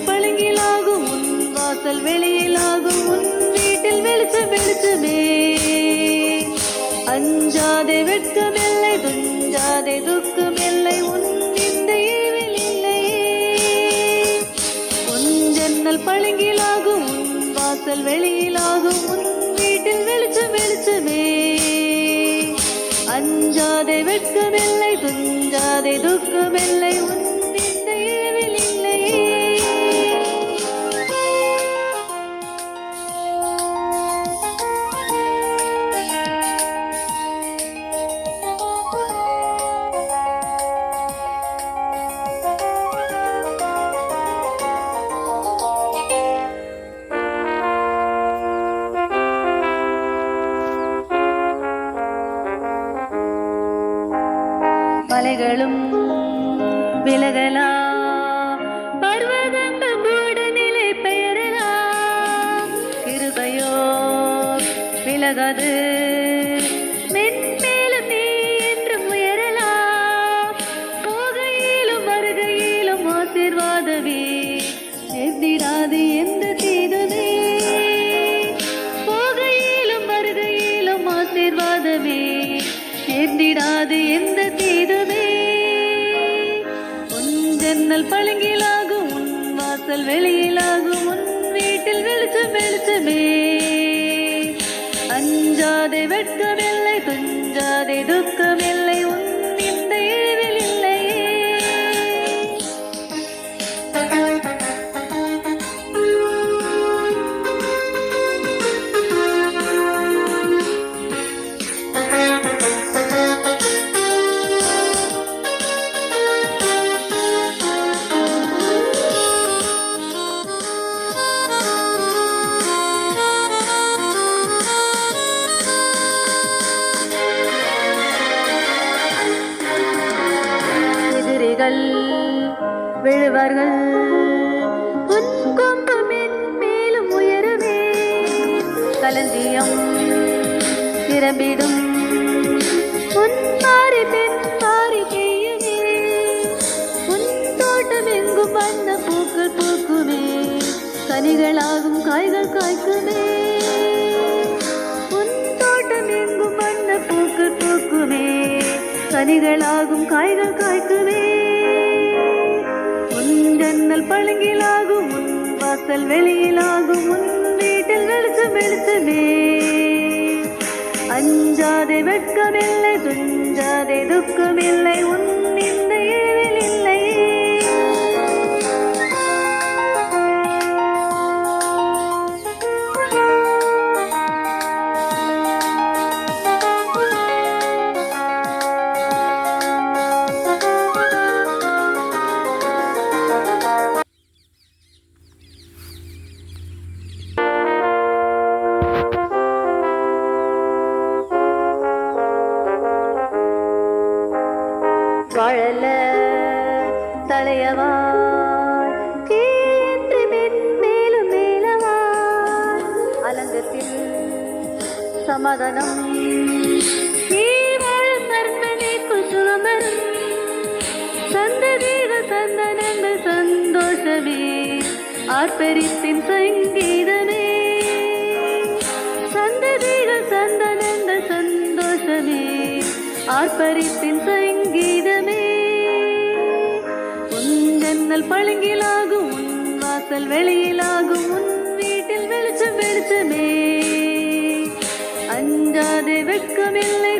பழங்கிலாகும் உன் வாசல் வெளியிலாகும் உன் வீட்டில் வெளிச்சம் வெளிச்சமே. அஞ்சாதே வெட்கமில்லை துஞ்சாதே துக்கமில்லை உன் இந்த ஈவில் இல்லையே. உன் ஜன்னல் பழங்கிலாகும் உன் வாசல் வெளியிலாகும் உன் வீட்டில் வெளிச்சம் வெளிச்சமே. அஞ்சாதே வெட்கமில்லை துஞ்சாதே துக்கமில்லை உன் இந்த ஈவில் இல்லையே. மலைகளும் விலகலாம் பர்வதங்கள் கூட நிலை பெயரலாம். கிருபையோ விலகாது மென்மேலும் நீ என்றும் உயரலாம். போகையிலும் வருகையிலும் ஆசீர்வாதமே எதிராது எந்த தீதுமே. போகையிலும் வருகையிலும் ஆசீர்வாதமே எதிராது எந்த தீதுமே. உன் ஜன்னல் பழங்கிலாகும் உன் வாசல் வெளியிலாகும் உன் வீட்டில் வெளிச்சம் வெளிச்சமே. அஞ்சாதே வெட்கமில்லை துஞ்சாதே துக்கமில்லை உன் இந்த ஈவில் இல்லையே. விழுவார்கள் உன் கொம்பு மேலும் உயரவே. களஞ்சியம் நிரம்பிடும் உன் மாறி பெண் மாறி பெய்யுமே. உன் தோட்டம் எங்கும் வண்ண பூக்கள் பூக்குமே. கனிகளாகும் காய்கள் காய்க்குமே. உன் தோட்டம் எங்கும் வண்ண பூக்கள் பூக்குமே. கனிகளாகும் காய்கள் காய்க்குமே. ஜன்னல் பழங்கிலாகும் உன் வாசல் வெளியிலாகும் உன் வீட்டில் வெளிச்சம் வெளிச்சமே. அஞ்சாதே வெட்கமில்லை துஞ்சாதே துக்கமில்லை உன் இந்த ஈவில் இல்லையே. வாழல தலையவாய் கீன்று மென்மேலும் மேலவாய். அலங்கத்தில் சமாதானம் நீ வாழும் நற்பணிக்கு சுகமரும். சந்ததிகள் சந்தனங்கள் சந்தோஷமே ஆர்ப்பரிப்பின் சங்கீதமே. சந்ததிகள் சந்தனங்கள் சந்தோஷமே ஆர்ப்பரிப்பின் சங்கீதமே. உன் ஜன்னல் பழங்கிலாகும் உன் வாசல் வெளியிலாகும் உன் வீட்டில் வெளிச்சம் வெளிச்சமே. அஞ்சாதே வெட்கமில்லை